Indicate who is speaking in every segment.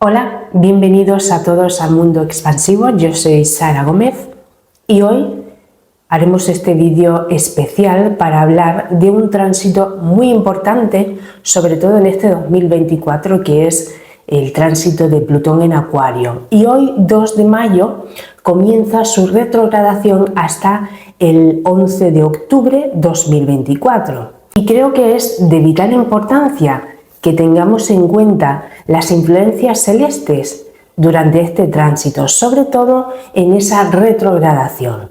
Speaker 1: Hola, bienvenidos a todos al Mundo Expansivo. Yo soy Sara Gómez y hoy haremos este vídeo especial para hablar de un tránsito muy importante, sobre todo en este 2024, que es el tránsito de Plutón en Acuario. Y hoy, 2 de mayo, comienza su retrogradación hasta el 11 de octubre 2024. Y creo que es de vital importancia que tengamos en cuenta las influencias celestes durante este tránsito, sobre todo en esa retrogradación.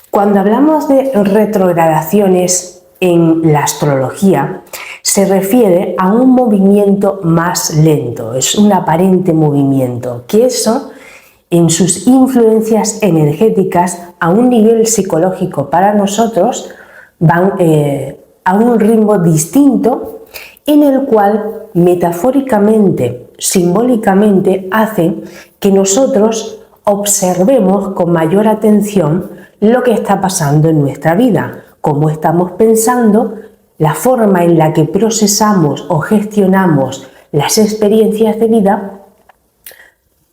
Speaker 1: Cuando hablamos de retrogradaciones en la astrología, se refiere a un movimiento más lento, es un aparente movimiento, que eso en sus influencias energéticas a un nivel psicológico para nosotros van a un ritmo distinto, en el cual metafóricamente, simbólicamente, hace que nosotros observemos con mayor atención lo que está pasando en nuestra vida, cómo estamos pensando, la forma en la que procesamos o gestionamos las experiencias de vida,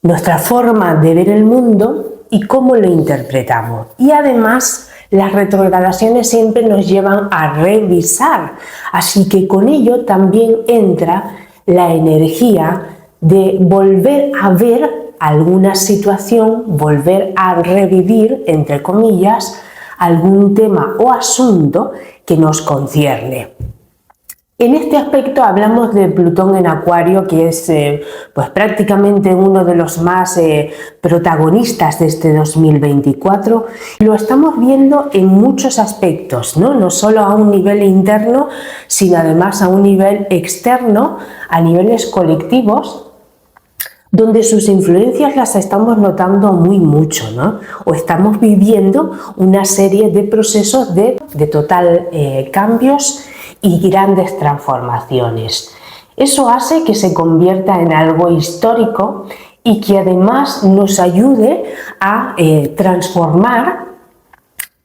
Speaker 1: nuestra forma de ver el mundo y cómo lo interpretamos. Y además, las retrogradaciones siempre nos llevan a revisar, así que con ello también entra la energía de volver a ver alguna situación, volver a revivir, entre comillas, algún tema o asunto que nos concierne. En este aspecto hablamos de Plutón en Acuario, que es pues prácticamente uno de los más protagonistas de este 2024. Lo estamos viendo en muchos aspectos, no solo a un nivel interno, sino además a un nivel externo, a niveles colectivos, donde sus influencias las estamos notando mucho, ¿no? O estamos viviendo una serie de procesos de total cambios y grandes transformaciones. Eso hace que se convierta en algo histórico y que además nos ayude a transformar,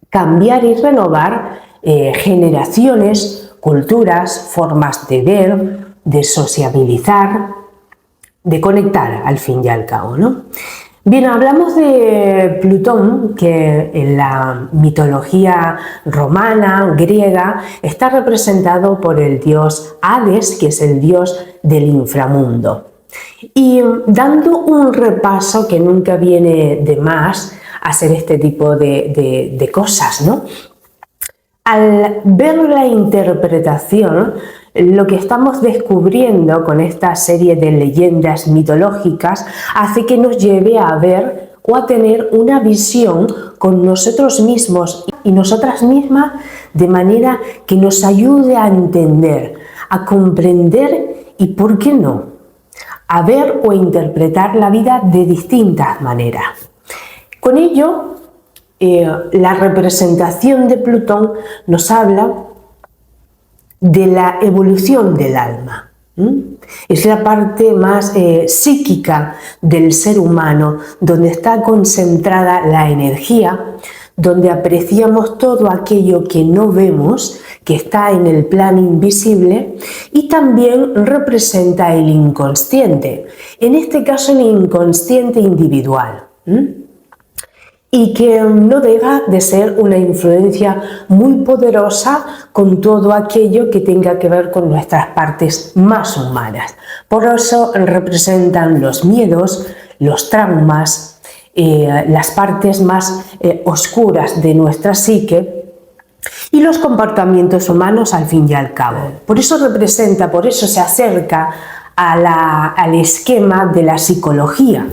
Speaker 1: cambiar y renovar generaciones, culturas, formas de ver, de sociabilizar, de conectar al fin y al cabo, ¿no? Bien, hablamos de Plutón, que en la mitología romana, griega, está representado por el dios Hades, que es el dios del inframundo. Y dando un repaso, que nunca viene de más hacer este tipo de cosas, ¿no? Al ver la interpretación, lo que estamos descubriendo con esta serie de leyendas mitológicas hace que nos lleve a ver o a tener una visión con nosotros mismos y nosotras mismas, de manera que nos ayude a entender, a comprender y, ¿por qué no?, a ver o interpretar la vida de distintas maneras. Con ello, la representación de Plutón nos habla de la evolución del alma. Es la parte más psíquica del ser humano, donde está concentrada la energía, donde apreciamos todo aquello que no vemos, que está en el plano invisible, y también representa el inconsciente, en este caso el inconsciente individual. Y que no deja de ser una influencia muy poderosa con todo aquello que tenga que ver con nuestras partes más humanas. Por eso representan los miedos, los traumas, las partes más oscuras de nuestra psique y los comportamientos humanos al fin y al cabo. Por eso representa, por eso se acerca al esquema de la psicología,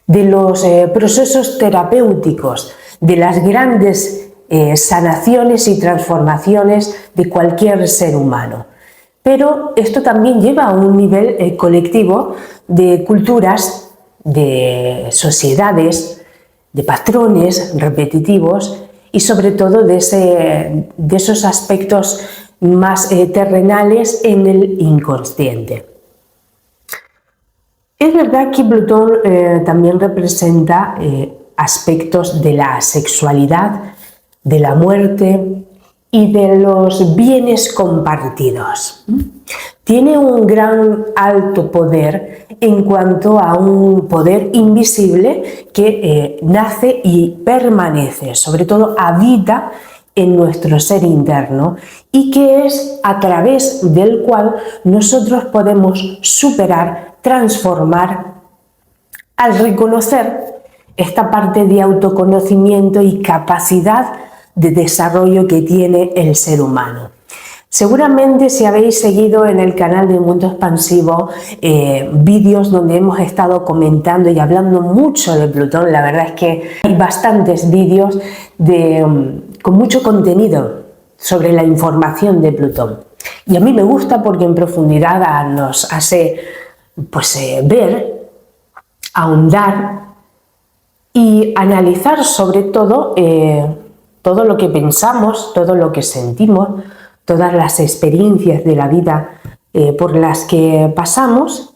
Speaker 1: de los procesos terapéuticos, de las grandes sanaciones y transformaciones de cualquier ser humano. Pero esto también lleva a un nivel colectivo de culturas, de sociedades, de patrones repetitivos y sobre todo de esos aspectos más terrenales en el inconsciente. Es verdad que Plutón también representa aspectos de la sexualidad, de la muerte y de los bienes compartidos. Tiene un gran alto poder en cuanto a un poder invisible que nace y permanece, sobre todo habita en nuestro ser interno y que es a través del cual nosotros podemos superar, transformar al reconocer esta parte de autoconocimiento y capacidad de desarrollo que tiene el ser humano. Seguramente si habéis seguido en el canal de Mundo Expansivo vídeos donde hemos estado comentando y hablando mucho de Plutón, la verdad es que hay bastantes vídeos con mucho contenido sobre la información de Plutón. Y a mí me gusta porque en profundidad nos hace ver, ahondar y analizar sobre todo todo lo que pensamos, todo lo que sentimos, todas las experiencias de la vida por las que pasamos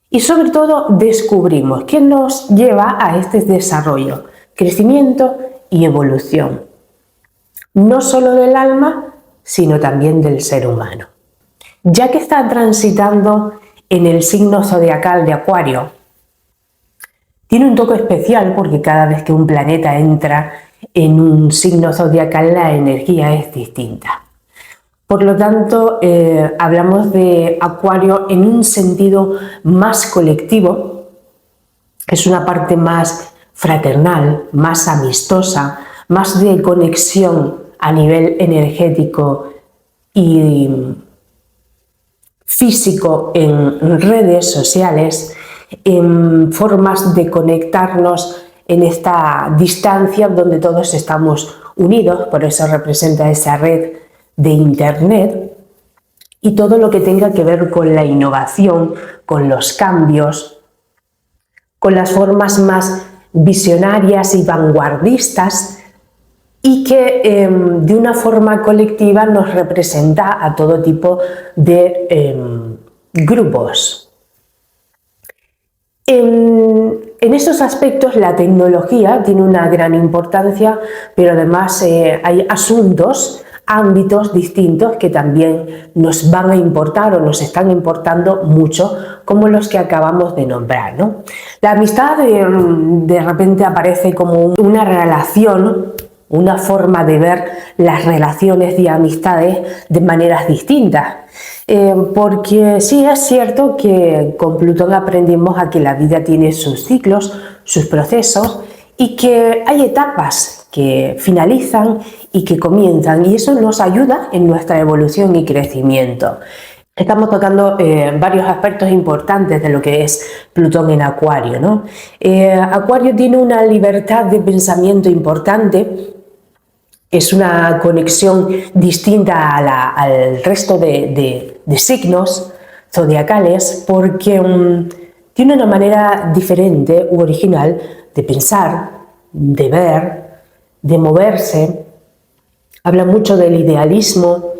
Speaker 1: y sobre todo descubrimos qué nos lleva a este desarrollo, crecimiento y evolución, no solo del alma, sino también del ser humano. Ya que está transitando en el signo zodiacal de Acuario, tiene un toque especial porque cada vez que un planeta entra en un signo zodiacal la energía es distinta. Por lo tanto, hablamos de Acuario en un sentido más colectivo, es una parte más fraternal, más amistosa, más de conexión a nivel energético y físico en redes sociales, en formas de conectarnos en esta distancia donde todos estamos unidos, por eso representa esa red de Internet y todo lo que tenga que ver con la innovación, con los cambios, con las formas más visionarias y vanguardistas y que de una forma colectiva nos representa a todo tipo de grupos. En estos aspectos la tecnología tiene una gran importancia, pero además hay asuntos, ámbitos distintos que también nos van a importar o nos están importando mucho, como los que acabamos de nombrar, ¿no? La amistad de repente aparece como una relación, una forma de ver las relaciones y amistades de maneras distintas. Porque sí es cierto que con Plutón aprendimos a que la vida tiene sus ciclos, sus procesos y que hay etapas que finalizan y que comienzan y eso nos ayuda en nuestra evolución y crecimiento. Estamos tocando varios aspectos importantes de lo que es Plutón en Acuario, ¿no? Acuario tiene una libertad de pensamiento importante. Es una conexión distinta al resto de signos zodiacales porque tiene una manera diferente u original de pensar, de ver, de moverse. Habla mucho del idealismo,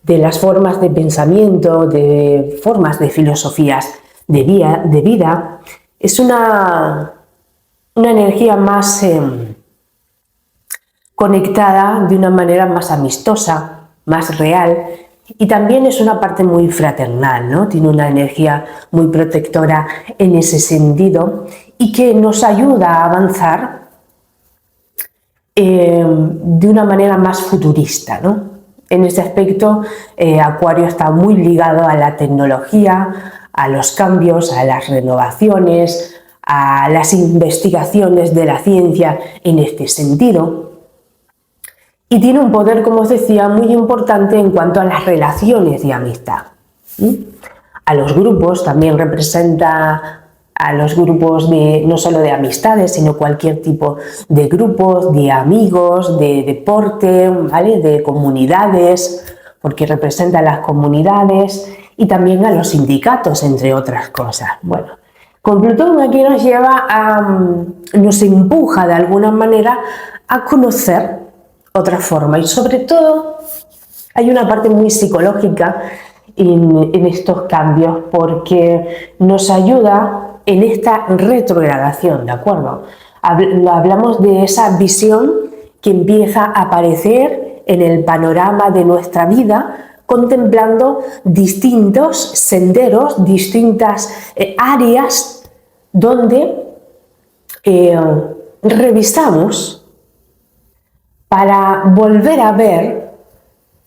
Speaker 1: de las formas de pensamiento, de formas de filosofías de vida. Es una energía más conectada de una manera más amistosa, más real y también es una parte muy fraternal, ¿no? Tiene una energía muy protectora en ese sentido y que nos ayuda a avanzar de una manera más futurista, ¿no? En ese aspecto, Acuario está muy ligado a la tecnología, a los cambios, a las renovaciones, a las investigaciones de la ciencia en este sentido. Y tiene un poder, como os decía, muy importante en cuanto a las relaciones de amistad. A los grupos, también representa a los grupos no solo de amistades, sino cualquier tipo de grupos, de amigos, de deporte, ¿vale? De comunidades, porque representa a las comunidades y también a los sindicatos, entre otras cosas. Bueno, con Plutón aquí nos nos empuja de alguna manera a conocer otra forma y sobre todo hay una parte muy psicológica en estos cambios porque nos ayuda en esta retrogradación, ¿de acuerdo? Hablamos de esa visión que empieza a aparecer en el panorama de nuestra vida, contemplando distintos senderos, distintas áreas donde revisamos para volver a ver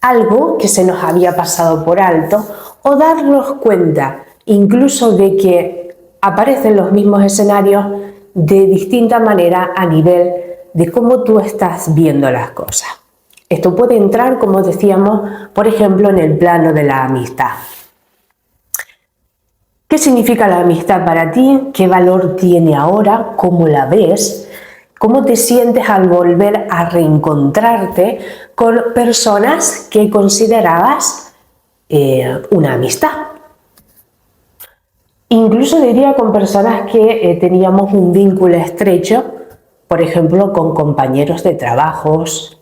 Speaker 1: algo que se nos había pasado por alto o darnos cuenta incluso de que aparecen los mismos escenarios de distinta manera a nivel de cómo tú estás viendo las cosas. Esto puede entrar, como decíamos, por ejemplo, en el plano de la amistad. ¿Qué significa la amistad para ti? ¿Qué valor tiene ahora? ¿Cómo la ves? ¿Cómo te sientes al volver a reencontrarte con personas que considerabas una amistad? Incluso diría con personas que teníamos un vínculo estrecho, por ejemplo, con compañeros de trabajos,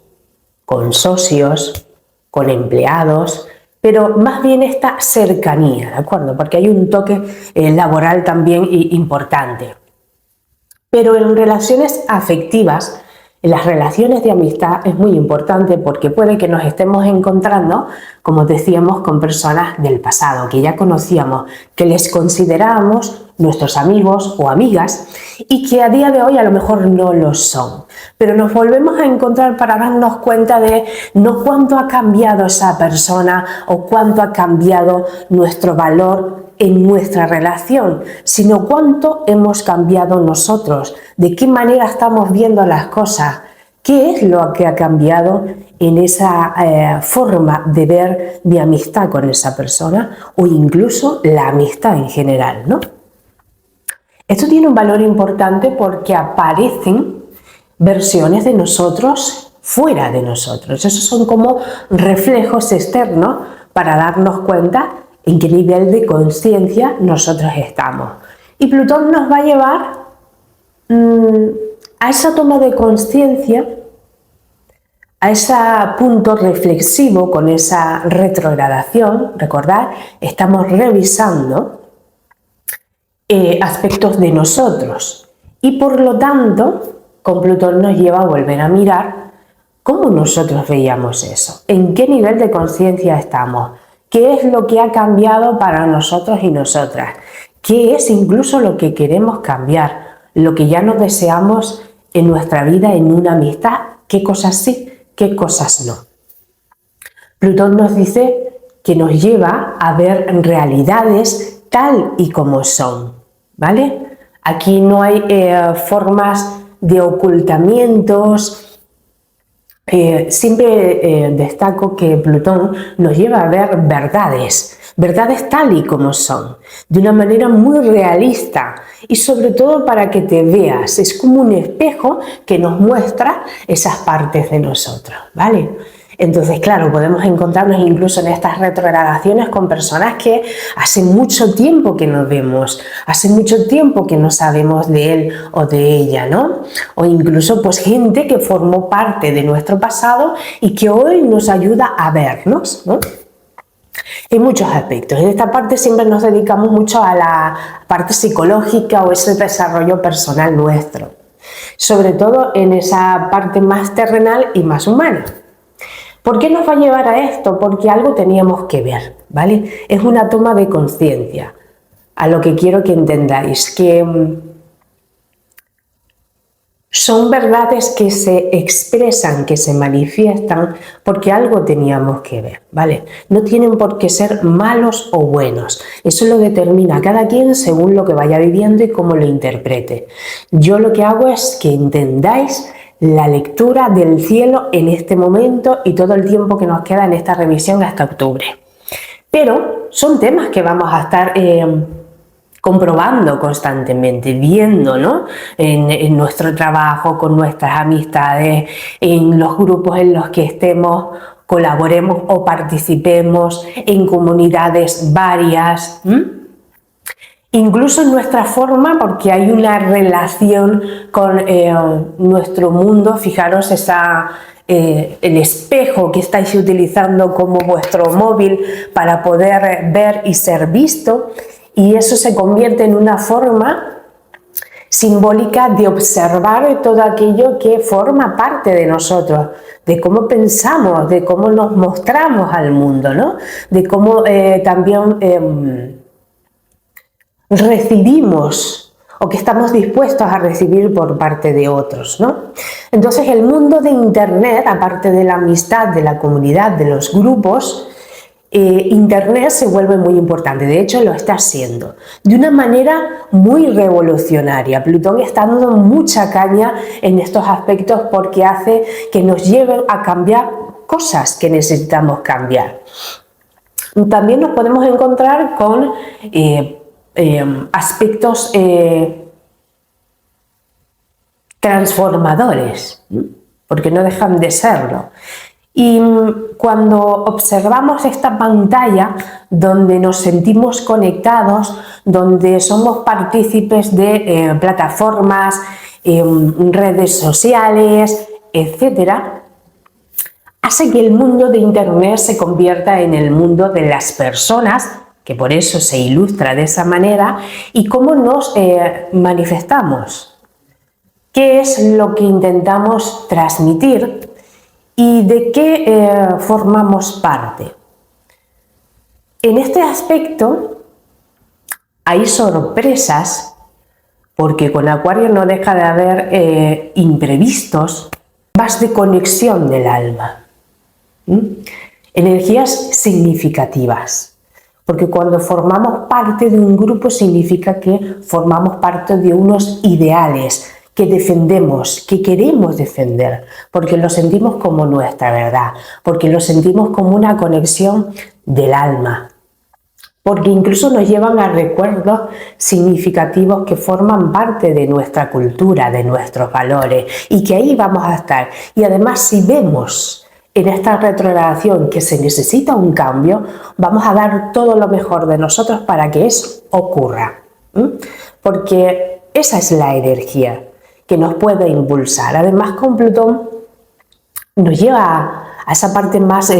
Speaker 1: con socios, con empleados, pero más bien esta cercanía, ¿de acuerdo? Porque hay un toque laboral también importante. Pero en relaciones afectivas, en las relaciones de amistad es muy importante porque puede que nos estemos encontrando, como decíamos, con personas del pasado, que ya conocíamos, que les considerábamos nuestros amigos o amigas y que a día de hoy a lo mejor no lo son. Pero nos volvemos a encontrar para darnos cuenta de no cuánto ha cambiado esa persona o cuánto ha cambiado nuestro valor en nuestra relación, sino cuánto hemos cambiado nosotros, de qué manera estamos viendo las cosas, qué es lo que ha cambiado en esa forma de ver mi amistad con esa persona o incluso la amistad en general, ¿no? Esto tiene un valor importante porque aparecen versiones de nosotros fuera de nosotros. Esos son como reflejos externos para darnos cuenta en qué nivel de conciencia nosotros estamos. Y Plutón nos va a llevar a esa toma de conciencia, a ese punto reflexivo con esa retrogradación. Recordad, estamos revisando aspectos de nosotros y por lo tanto con Plutón nos lleva a volver a mirar cómo nosotros veíamos eso, en qué nivel de conciencia estamos, qué es lo que ha cambiado para nosotros y nosotras, qué es incluso lo que queremos cambiar, lo que ya no deseamos en nuestra vida, en una amistad, qué cosas sí, qué cosas no. Plutón nos dice que nos lleva a ver realidades tal y como son, ¿vale? Aquí no hay formas de ocultamientos. Siempre destaco que Plutón nos lleva a ver verdades tal y como son, de una manera muy realista y sobre todo para que te veas. Es como un espejo que nos muestra esas partes de nosotros, ¿vale? Entonces, claro, podemos encontrarnos incluso en estas retrogradaciones con personas que hace mucho tiempo que nos vemos, hace mucho tiempo que no sabemos de él o de ella, ¿no? O incluso pues gente que formó parte de nuestro pasado y que hoy nos ayuda a vernos, ¿no? En muchos aspectos. En esta parte siempre nos dedicamos mucho a la parte psicológica o ese desarrollo personal nuestro, sobre todo en esa parte más terrenal y más humana. ¿Por qué nos va a llevar a esto? Porque algo teníamos que ver, ¿vale? Es una toma de conciencia. A lo que quiero que entendáis, que son verdades que se expresan, que se manifiestan, porque algo teníamos que ver, ¿vale? No tienen por qué ser malos o buenos. Eso lo determina cada quien según lo que vaya viviendo y cómo lo interprete. Yo lo que hago es que entendáis la lectura del cielo en este momento y todo el tiempo que nos queda en esta revisión hasta octubre. Pero son temas que vamos a estar comprobando constantemente, viendo, ¿no? En nuestro trabajo, con nuestras amistades, en los grupos en los que estemos, colaboremos o participemos, en comunidades varias, incluso en nuestra forma, porque hay una relación con nuestro mundo. Fijaros el espejo que estáis utilizando como vuestro móvil para poder ver y ser visto, y eso se convierte en una forma simbólica de observar todo aquello que forma parte de nosotros, de cómo pensamos, de cómo nos mostramos al mundo, ¿no? De cómo también recibimos o que estamos dispuestos a recibir por parte de otros, ¿no? Entonces el mundo de Internet, aparte de la amistad, de la comunidad, de los grupos, Internet se vuelve muy importante, de hecho lo está haciendo, de una manera muy revolucionaria. Plutón está dando mucha caña en estos aspectos porque hace que nos lleven a cambiar cosas que necesitamos cambiar. También nos podemos encontrar con aspectos transformadores, porque no dejan de serlo. Y cuando observamos esta pantalla donde nos sentimos conectados, donde somos partícipes de plataformas, redes sociales, etcétera, hace que el mundo de Internet se convierta en el mundo de las personas, que por eso se ilustra de esa manera, y cómo nos manifestamos, qué es lo que intentamos transmitir y de qué formamos parte. En este aspecto hay sorpresas, porque con Acuario no deja de haber imprevistos, más de conexión del alma, energías significativas, porque cuando formamos parte de un grupo significa que formamos parte de unos ideales que defendemos, que queremos defender, porque lo sentimos como nuestra verdad, porque lo sentimos como una conexión del alma, porque incluso nos llevan a recuerdos significativos que forman parte de nuestra cultura, de nuestros valores, y que ahí vamos a estar. Y además, si vemos en esta retrogradación que se necesita un cambio, vamos a dar todo lo mejor de nosotros para que eso ocurra, porque esa es la energía que nos puede impulsar. Además, con Plutón nos lleva a esa parte más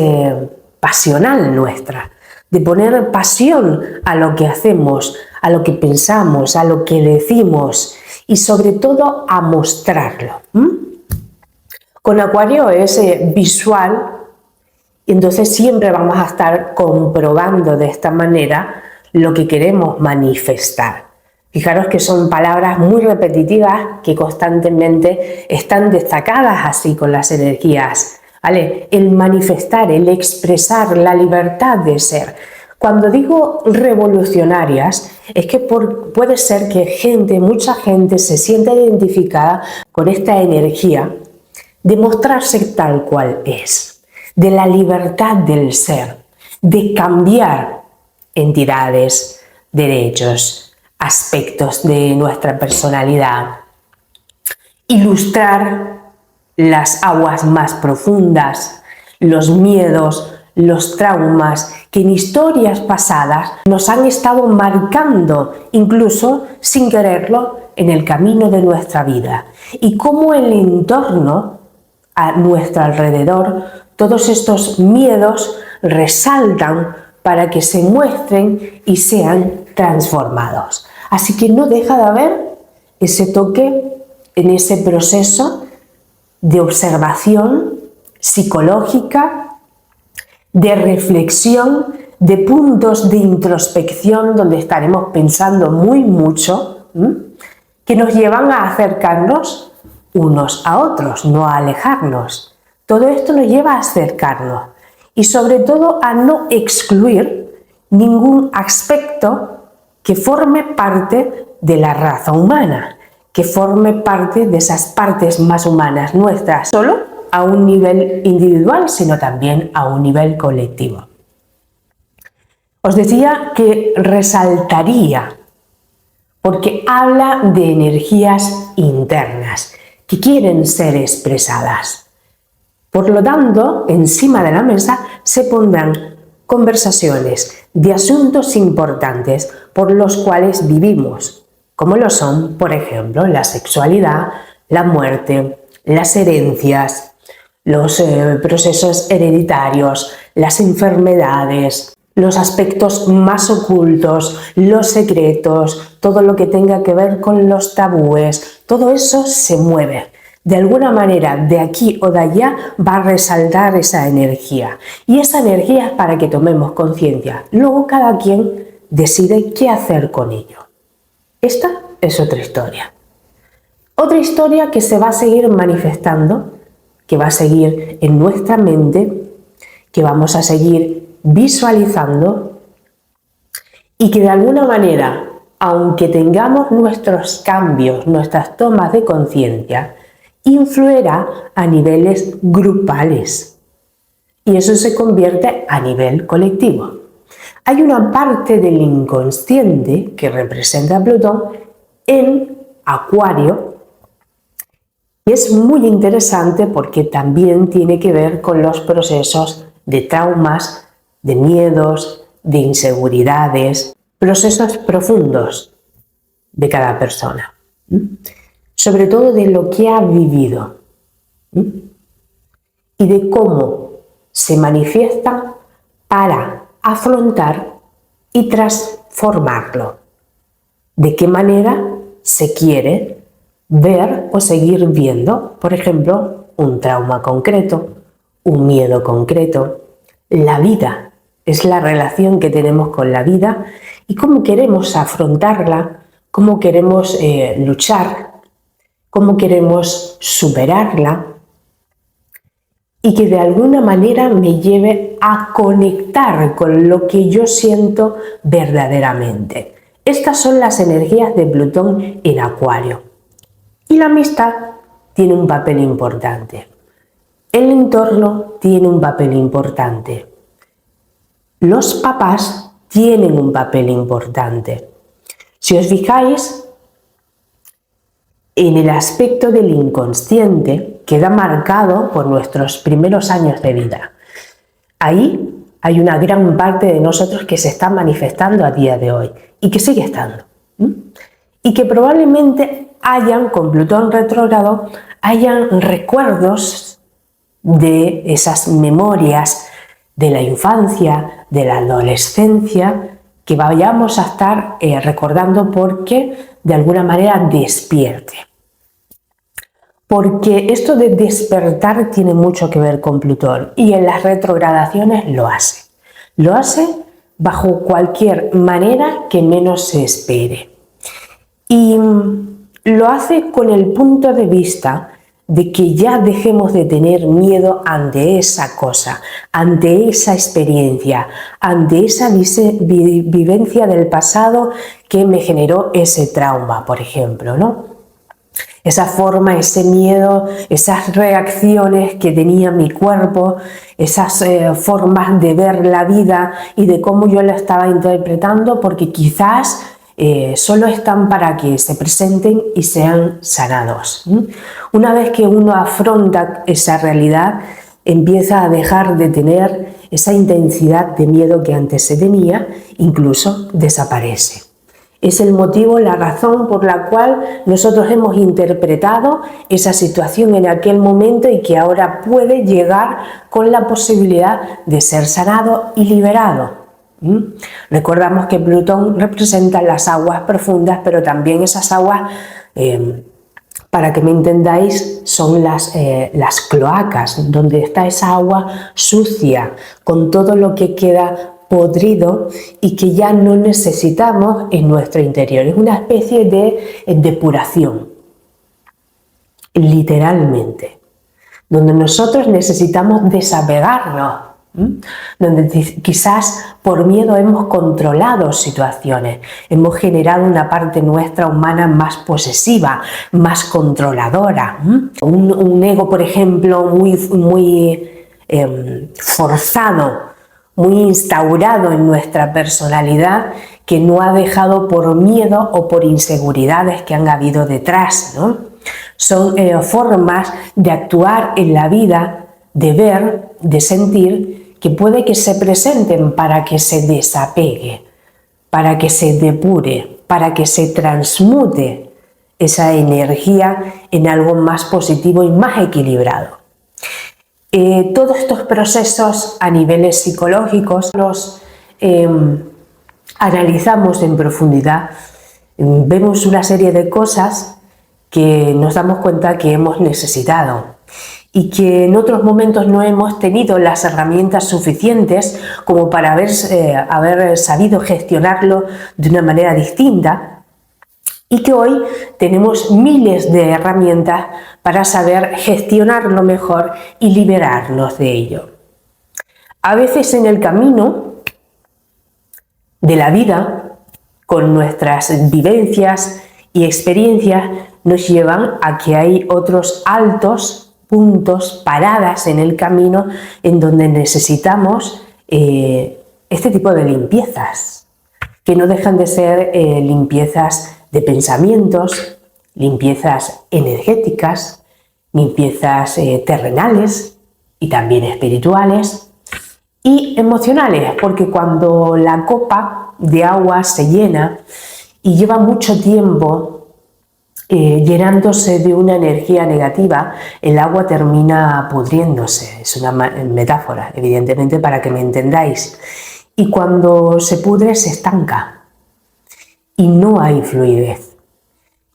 Speaker 1: pasional nuestra, de poner pasión a lo que hacemos, a lo que pensamos, a lo que decimos y sobre todo a mostrarlo. Con Acuario es visual y entonces siempre vamos a estar comprobando de esta manera lo que queremos manifestar. Fijaros que son palabras muy repetitivas que constantemente están destacadas así con las energías, ¿vale? El manifestar, el expresar, la libertad de ser. Cuando digo revolucionarias, es que puede ser que mucha gente se sienta identificada con esta energía de mostrarse tal cual es, de la libertad del ser, de cambiar entidades, derechos, aspectos de nuestra personalidad, ilustrar las aguas más profundas, los miedos, los traumas que en historias pasadas nos han estado marcando, incluso sin quererlo, en el camino de nuestra vida, y cómo el entorno a nuestro alrededor, todos estos miedos resaltan para que se muestren y sean transformados. Así que no deja de haber ese toque en ese proceso de observación psicológica, de reflexión, de puntos de introspección donde estaremos pensando muy mucho, que nos llevan a acercarnos unos a otros, no a alejarnos. Todo esto nos lleva a acercarnos y sobre todo a no excluir ningún aspecto que forme parte de la raza humana, que forme parte de esas partes más humanas nuestras, solo a un nivel individual, sino también a un nivel colectivo. Os decía que resaltaría, porque habla de energías internas que quieren ser expresadas. Por lo tanto, encima de la mesa se pondrán conversaciones de asuntos importantes por los cuales vivimos, como lo son, por ejemplo, la sexualidad, la muerte, las herencias, los procesos hereditarios, las enfermedades, los aspectos más ocultos, los secretos, todo lo que tenga que ver con los tabúes, todo eso se mueve. De alguna manera, de aquí o de allá, va a resaltar esa energía. Y esa energía es para que tomemos conciencia. Luego cada quien decide qué hacer con ello. Esta es otra historia. Otra historia que se va a seguir manifestando, que va a seguir en nuestra mente, que vamos a seguir visualizando y que de alguna manera, aunque tengamos nuestros cambios, nuestras tomas de conciencia, influirá a niveles grupales y eso se convierte a nivel colectivo. Hay una parte del inconsciente que representa a Plutón en Acuario y es muy interesante porque también tiene que ver con los procesos de traumas, de miedos, de inseguridades, procesos profundos de cada persona. Sobre todo de lo que ha vivido y de cómo se manifiesta para afrontar y transformarlo. De qué manera se quiere ver o seguir viendo, por ejemplo, un trauma concreto, un miedo concreto, la vida, es la relación que tenemos con la vida y cómo queremos afrontarla, cómo queremos luchar, cómo queremos superarla y que de alguna manera me lleve a conectar con lo que yo siento verdaderamente. Estas son las energías de Plutón en Acuario. Y la amistad tiene un papel importante. El entorno tiene un papel importante. Los papás tienen un papel importante. Si os fijáis, en el aspecto del inconsciente queda marcado por nuestros primeros años de vida. Ahí hay una gran parte de nosotros que se está manifestando a día de hoy y que sigue estando. Y que probablemente con Plutón retrógrado, hayan recuerdos de esas memorias de la infancia, de la adolescencia, que vayamos a estar recordando porque de alguna manera despierte. Porque esto de despertar tiene mucho que ver con Plutón y en las retrogradaciones lo hace. Lo hace bajo cualquier manera que menos se espere. Y lo hace con el punto de vista de que ya dejemos de tener miedo ante esa cosa, ante esa experiencia, ante esa vivencia del pasado que me generó ese trauma, por ejemplo, ¿no? Esa forma, ese miedo, esas reacciones que tenía mi cuerpo, esas formas de ver la vida y de cómo yo la estaba interpretando, porque quizás solo están para que se presenten y sean sanados. Una vez que uno afronta esa realidad, empieza a dejar de tener esa intensidad de miedo que antes se tenía, incluso desaparece. Es el motivo, la razón por la cual nosotros hemos interpretado esa situación en aquel momento y que ahora puede llegar con la posibilidad de ser sanado y liberado. Recordamos que Plutón representa las aguas profundas, pero también esas aguas, para que me entendáis, son las cloacas, donde está esa agua sucia, con todo lo que queda podrido y que ya no necesitamos en nuestro interior. Es una especie de depuración, literalmente, donde nosotros necesitamos desapegarnos, donde quizás por miedo hemos controlado situaciones, hemos generado una parte nuestra humana más posesiva, más controladora, un ego, por ejemplo, muy forzado, muy instaurado en nuestra personalidad, que no ha dejado por miedo o por inseguridades que han habido detrás, ¿no? Son formas de actuar en la vida, de ver, de sentir, que puede que se presenten para que se desapegue, para que se depure, para que se transmute esa energía en algo más positivo y más equilibrado. Todos estos procesos a niveles psicológicos los analizamos en profundidad, vemos una serie de cosas que nos damos cuenta que hemos necesitado y que en otros momentos no hemos tenido las herramientas suficientes como para haber sabido gestionarlo de una manera distinta, y que hoy tenemos miles de herramientas para saber gestionarlo mejor y liberarnos de ello. A veces en el camino de la vida, con nuestras vivencias y experiencias, nos llevan a que hay otros altos puntos, paradas en el camino, en donde necesitamos este tipo de limpiezas, que no dejan de ser limpiezas de pensamientos, limpiezas energéticas, limpiezas terrenales y también espirituales y emocionales, porque cuando la copa de agua se llena y lleva mucho tiempo llenándose de una energía negativa, el agua termina pudriéndose. Es una metáfora, evidentemente, para que me entendáis. Y cuando se pudre, se estanca y no hay fluidez.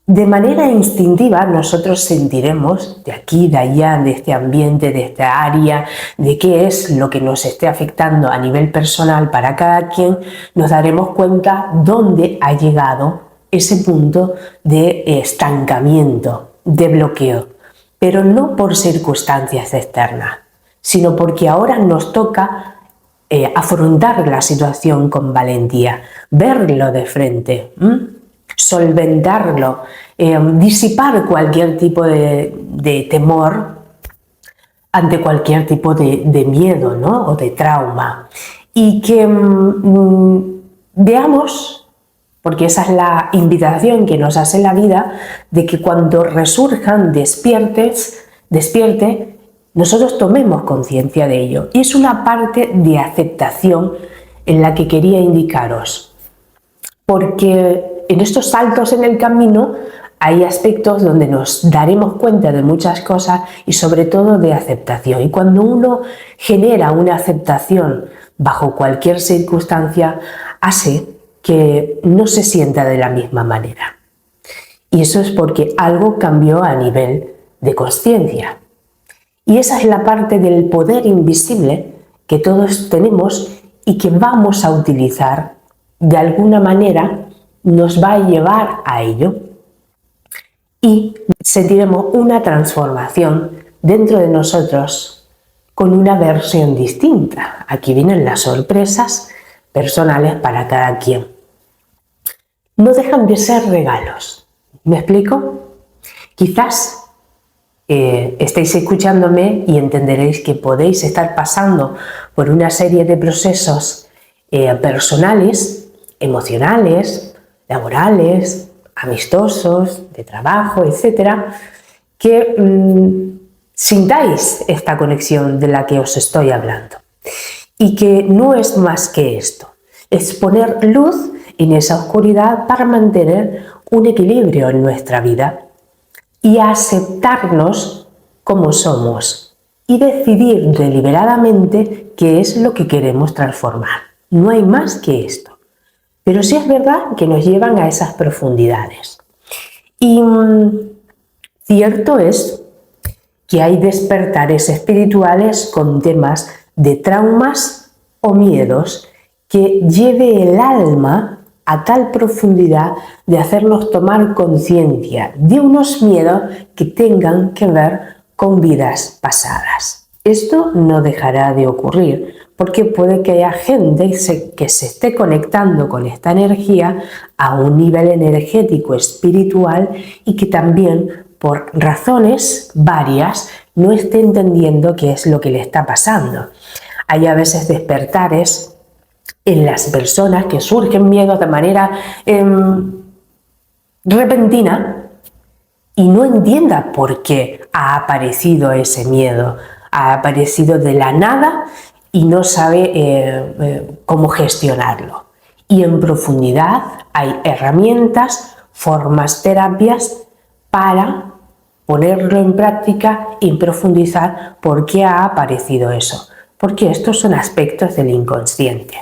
Speaker 1: De manera instintiva nosotros sentiremos de aquí, de allá, de este ambiente, de esta área, de qué es lo que nos esté afectando a nivel personal para cada quien, nos daremos cuenta dónde ha llegado ese punto de estancamiento, de bloqueo, pero no por circunstancias externas, sino porque ahora nos toca afrontar la situación con valentía, verlo de frente, solventarlo, disipar cualquier tipo de temor ante cualquier tipo de miedo, ¿no? O de trauma, y que veamos, porque esa es la invitación que nos hace la vida, de que cuando resurjan, despierte, nosotros tomemos conciencia de ello. Y es una parte de aceptación en la que quería indicaros, porque en estos saltos en el camino hay aspectos donde nos daremos cuenta de muchas cosas y sobre todo de aceptación. Y cuando uno genera una aceptación bajo cualquier circunstancia, hace que no se sienta de la misma manera. Y eso es porque algo cambió a nivel de consciencia. Y esa es la parte del poder invisible que todos tenemos y que vamos a utilizar de alguna manera, nos va a llevar a ello. Y sentiremos una transformación dentro de nosotros con una versión distinta. Aquí vienen las sorpresas personales para cada quien. No dejan de ser regalos. ¿Me explico? Quizás estéis escuchándome y entenderéis que podéis estar pasando por una serie de procesos personales, emocionales, laborales, amistosos, de trabajo, etcétera, que sintáis esta conexión de la que os estoy hablando. Y que no es más que esto, es poner luz en esa oscuridad para mantener un equilibrio en nuestra vida y aceptarnos como somos y decidir deliberadamente qué es lo que queremos transformar. No hay más que esto. Pero sí es verdad que nos llevan a esas profundidades. Y cierto es que hay despertares espirituales con temas de traumas o miedos que lleve el alma a tal profundidad de hacernos tomar conciencia de unos miedos que tengan que ver con vidas pasadas. Esto no dejará de ocurrir porque puede que haya gente que se esté conectando con esta energía a un nivel energético espiritual y que también por razones varias no esté entendiendo qué es lo que le está pasando. Hay a veces despertares en las personas que surgen miedos de manera repentina y no entienda por qué ha aparecido ese miedo, ha aparecido de la nada y no sabe cómo gestionarlo. Y en profundidad hay herramientas, formas, terapias para ponerlo en práctica y profundizar por qué ha aparecido eso. Porque estos son aspectos del inconsciente.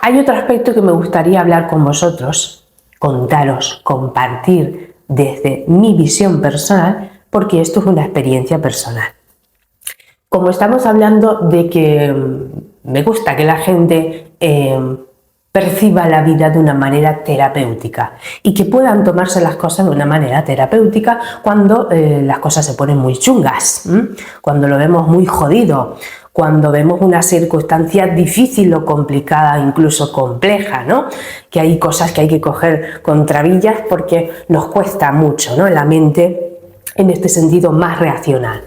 Speaker 1: Hay otro aspecto que me gustaría hablar con vosotros, contaros, compartir desde mi visión personal, porque esto es una experiencia personal. Como estamos hablando de que me gusta que la gente perciba la vida de una manera terapéutica y que puedan tomarse las cosas de una manera terapéutica cuando las cosas se ponen muy chungas, cuando lo vemos muy jodido, cuando vemos una circunstancia difícil o complicada, incluso compleja, ¿no? Que hay cosas que hay que coger con trabillas porque nos cuesta mucho, ¿no? La mente, en este sentido, más reaccional.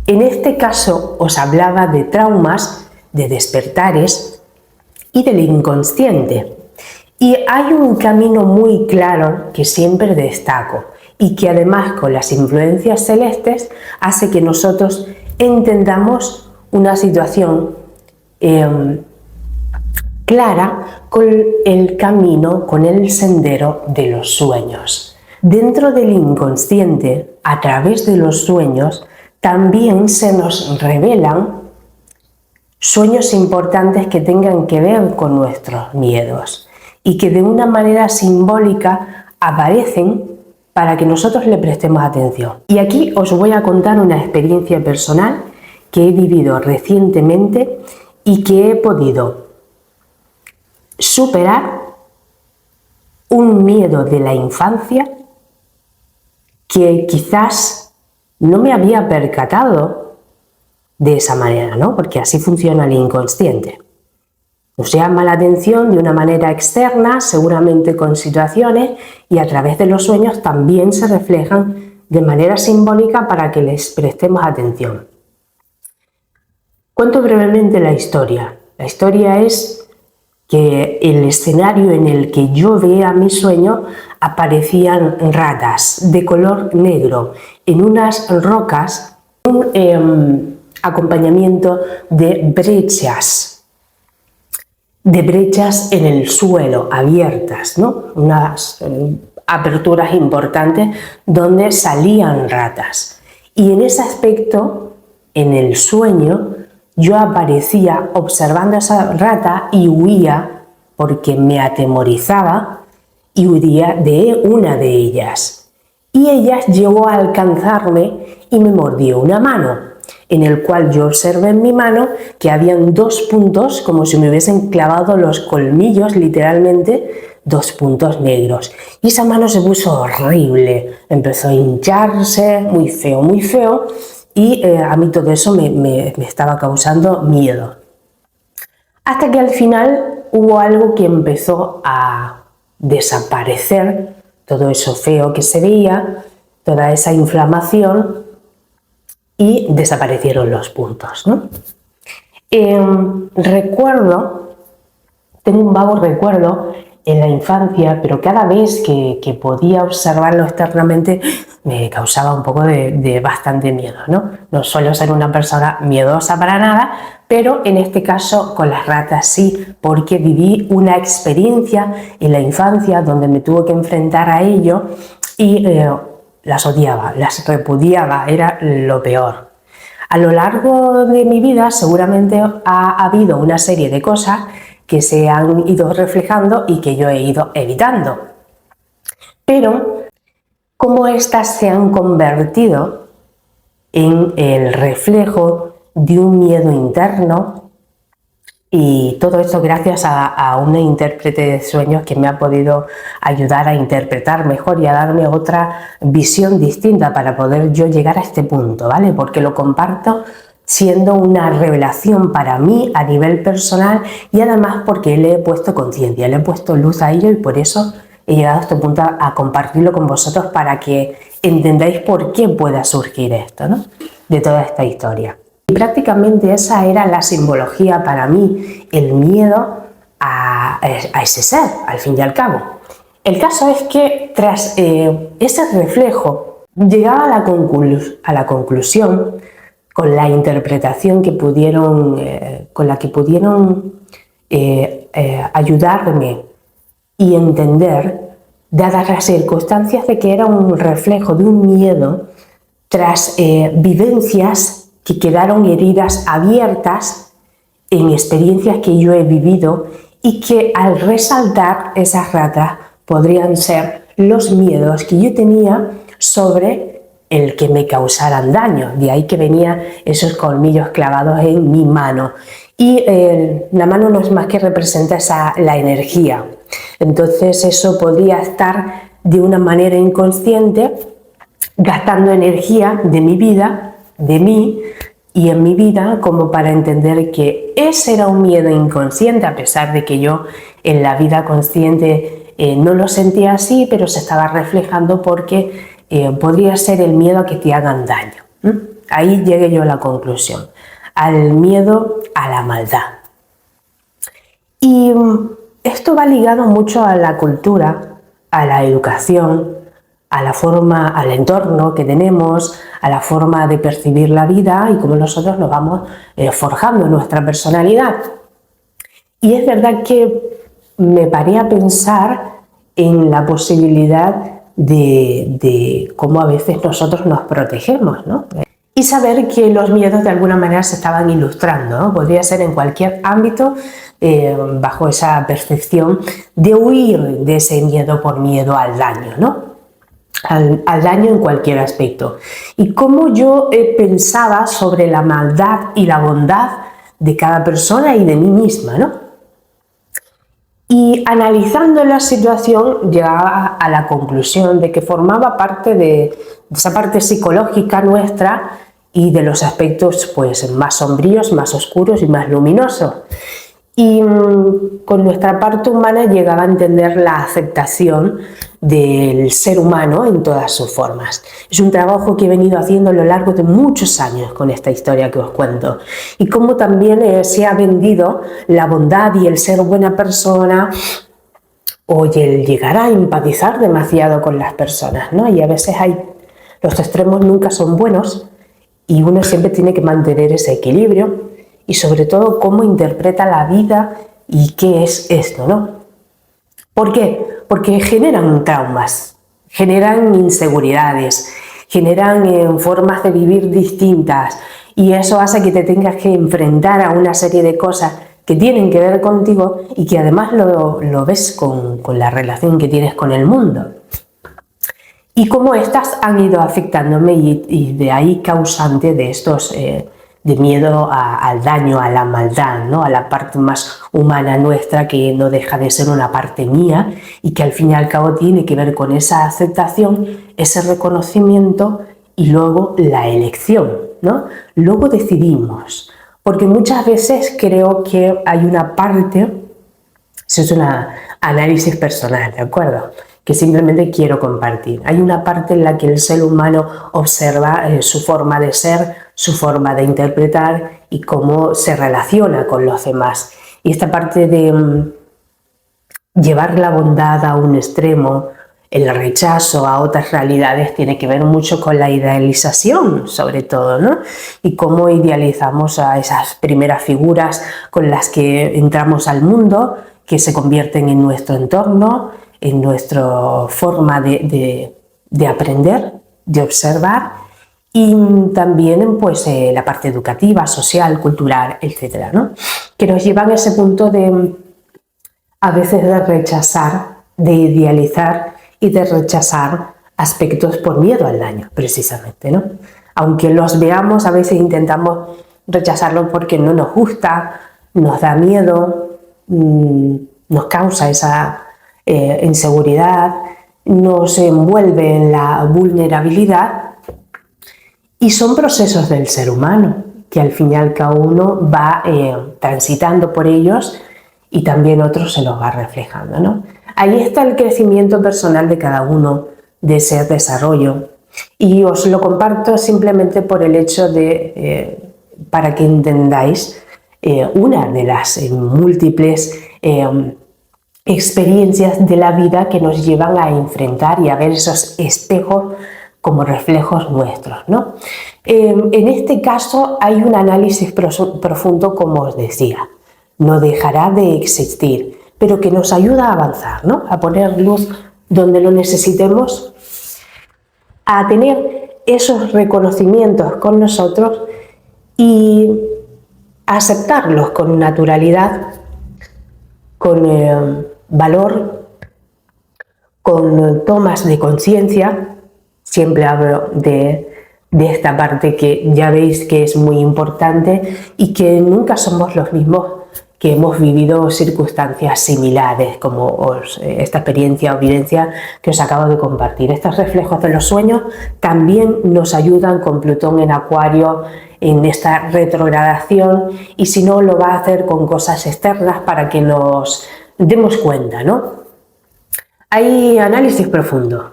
Speaker 1: En este caso os hablaba de traumas, de despertares y del inconsciente. Y hay un camino muy claro que siempre destaco y que además con las influencias celestes hace que nosotros entendamos una situación clara con el camino, con el sendero de los sueños. Dentro del inconsciente, a través de los sueños, también se nos revelan sueños importantes que tengan que ver con nuestros miedos y que de una manera simbólica aparecen para que nosotros le prestemos atención. Y aquí os voy a contar una experiencia personal que he vivido recientemente y que he podido superar un miedo de la infancia que quizás no me había percatado de esa manera, ¿no? Porque así funciona el inconsciente. Nos llama la atención de una manera externa, seguramente con situaciones, y a través de los sueños también se reflejan de manera simbólica para que les prestemos atención. Cuento brevemente la historia. La historia es que el escenario en el que yo veía mi sueño aparecían ratas de color negro en unas rocas, un acompañamiento de brechas en el suelo abiertas, ¿no? Unas aperturas importantes donde salían ratas. Y en ese aspecto, en el sueño, yo aparecía observando a esa rata y huía porque me atemorizaba y huía de una de ellas. Y ella llegó a alcanzarme y me mordió una mano, en el cual yo observé en mi mano que habían 2 puntos, como si me hubiesen clavado los colmillos, literalmente 2 puntos negros. Y esa mano se puso horrible, empezó a hincharse, muy feo, y a mí todo eso me estaba causando miedo. Hasta que al final hubo algo que empezó a desaparecer, todo eso feo que se veía, toda esa inflamación, y desaparecieron los puntos, ¿no? Tengo un vago recuerdo en la infancia, pero cada vez que podía observarlo externamente me causaba un poco de bastante miedo, ¿no? No suelo ser una persona miedosa para nada, pero en este caso con las ratas sí, porque viví una experiencia en la infancia donde me tuve que enfrentar a ello y las odiaba, las repudiaba, era lo peor. A lo largo de mi vida seguramente ha habido una serie de cosas que se han ido reflejando y que yo he ido evitando. Pero cómo éstas se han convertido en el reflejo de un miedo interno, y todo esto gracias a una intérprete de sueños que me ha podido ayudar a interpretar mejor y a darme otra visión distinta para poder yo llegar a este punto, ¿vale? Porque lo comparto siendo una revelación para mí a nivel personal y además porque le he puesto conciencia, le he puesto luz a ello y por eso he llegado a este punto a compartirlo con vosotros para que entendáis por qué pueda surgir esto, ¿no? De toda esta historia. Y prácticamente esa era la simbología para mí, el miedo a ese ser, al fin y al cabo. El caso es que tras ese reflejo llegaba a la conclusión, con la interpretación que pudieron, con la que pudieron ayudarme y entender, dadas las circunstancias de que era un reflejo de un miedo tras vivencias que quedaron heridas abiertas en experiencias que yo he vivido y que al resaltar esas ratas podrían ser los miedos que yo tenía sobre el que me causaran daño. De ahí que venían esos colmillos clavados en mi mano. Y la mano no es más que representa la energía. Entonces eso podría estar de una manera inconsciente gastando energía de mi vida, de mí y en mi vida, como para entender que ese era un miedo inconsciente, a pesar de que yo en la vida consciente no lo sentía así, pero se estaba reflejando porque podría ser el miedo a que te hagan daño. Ahí llegué yo a la conclusión, al miedo a la maldad. Y esto va ligado mucho a la cultura, a la educación, a la forma, al entorno que tenemos, a la forma de percibir la vida y cómo nosotros nos vamos forjando nuestra personalidad. Y es verdad que me paré a pensar en la posibilidad de cómo a veces nosotros nos protegemos, ¿no? Y saber que los miedos de alguna manera se estaban ilustrando, ¿no? Podría ser en cualquier ámbito, bajo esa percepción de huir de ese miedo por miedo al daño, ¿no? Al daño en cualquier aspecto. Y cómo yo pensaba sobre la maldad y la bondad de cada persona y de mí misma, ¿no? Y analizando la situación llegaba a la conclusión de que formaba parte de esa parte psicológica nuestra y de los aspectos pues más sombríos, más oscuros y más luminosos. Y con nuestra parte humana llegaba a entender la aceptación del ser humano en todas sus formas. Es un trabajo que he venido haciendo a lo largo de muchos años con esta historia que os cuento. Y cómo también se ha vendido la bondad y el ser buena persona o el llegar a empatizar demasiado con las personas, ¿no? Y a veces los extremos nunca son buenos y uno siempre tiene que mantener ese equilibrio. Y sobre todo cómo interpreta la vida y qué es esto, ¿no? ¿Por qué? Porque generan traumas, generan inseguridades, generan formas de vivir distintas y eso hace que te tengas que enfrentar a una serie de cosas que tienen que ver contigo y que además lo ves con la relación que tienes con el mundo. Y cómo estas han ido afectándome y de ahí causante de estos de miedo al daño, a la maldad, ¿no? A la parte más humana nuestra que no deja de ser una parte mía y que al fin y al cabo tiene que ver con esa aceptación, ese reconocimiento y luego la elección, ¿no? Luego decidimos, porque muchas veces creo que hay una parte, eso es un análisis personal, ¿de acuerdo?, que simplemente quiero compartir. Hay una parte en la que el ser humano observa su forma de ser, su forma de interpretar y cómo se relaciona con los demás. Y esta parte de llevar la bondad a un extremo, el rechazo a otras realidades, tiene que ver mucho con la idealización, sobre todo, ¿no? Y cómo idealizamos a esas primeras figuras con las que entramos al mundo, que se convierten en nuestro entorno, en nuestra forma de aprender, de observar y también pues, la parte educativa, social, cultural, etcétera, ¿no? Que nos llevan a ese punto de a veces de rechazar, de idealizar y de rechazar aspectos por miedo al daño, precisamente, ¿no? Aunque los veamos, a veces intentamos rechazarlos porque no nos gusta, nos da miedo, nos causa esa inseguridad, nos envuelve en la vulnerabilidad y son procesos del ser humano que al fin y al cabo uno va transitando por ellos y también otros se los va reflejando, ¿no? Ahí está el crecimiento personal de cada uno, de ese desarrollo y os lo comparto simplemente por el hecho de, para que entendáis una de las múltiples experiencias de la vida que nos llevan a enfrentar y a ver esos espejos como reflejos nuestros, ¿no? En este caso hay un análisis profundo, como os decía, no dejará de existir, pero que nos ayuda a avanzar, ¿no? A poner luz donde lo necesitemos, a tener esos reconocimientos con nosotros y aceptarlos con naturalidad, con valor, con tomas de conciencia. Siempre hablo de esta parte que ya veis que es muy importante y que nunca somos los mismos que hemos vivido circunstancias similares como esta experiencia o vivencia que os acabo de compartir. Estos reflejos de los sueños también nos ayudan con Plutón en Acuario en esta retrogradación, y si no, lo va a hacer con cosas externas para que nos demos cuenta, ¿no? Hay análisis profundo,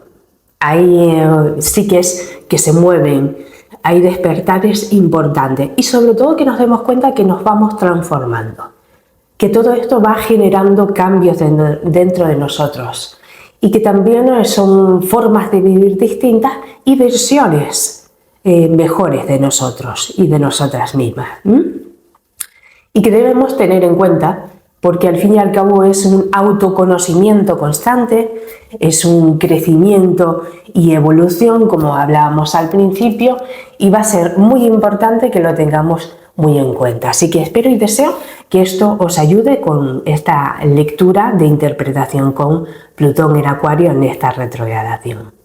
Speaker 1: hay psiques que se mueven, hay despertares importantes y sobre todo que nos demos cuenta que nos vamos transformando, que todo esto va generando cambios dentro de nosotros y que también son formas de vivir distintas y versiones mejores de nosotros y de nosotras mismas. Y que debemos tener en cuenta, porque al fin y al cabo es un autoconocimiento constante, es un crecimiento y evolución, como hablábamos al principio, y va a ser muy importante que lo tengamos muy en cuenta. Así que espero y deseo que esto os ayude con esta lectura de interpretación con Plutón en Acuario en esta retrogradación.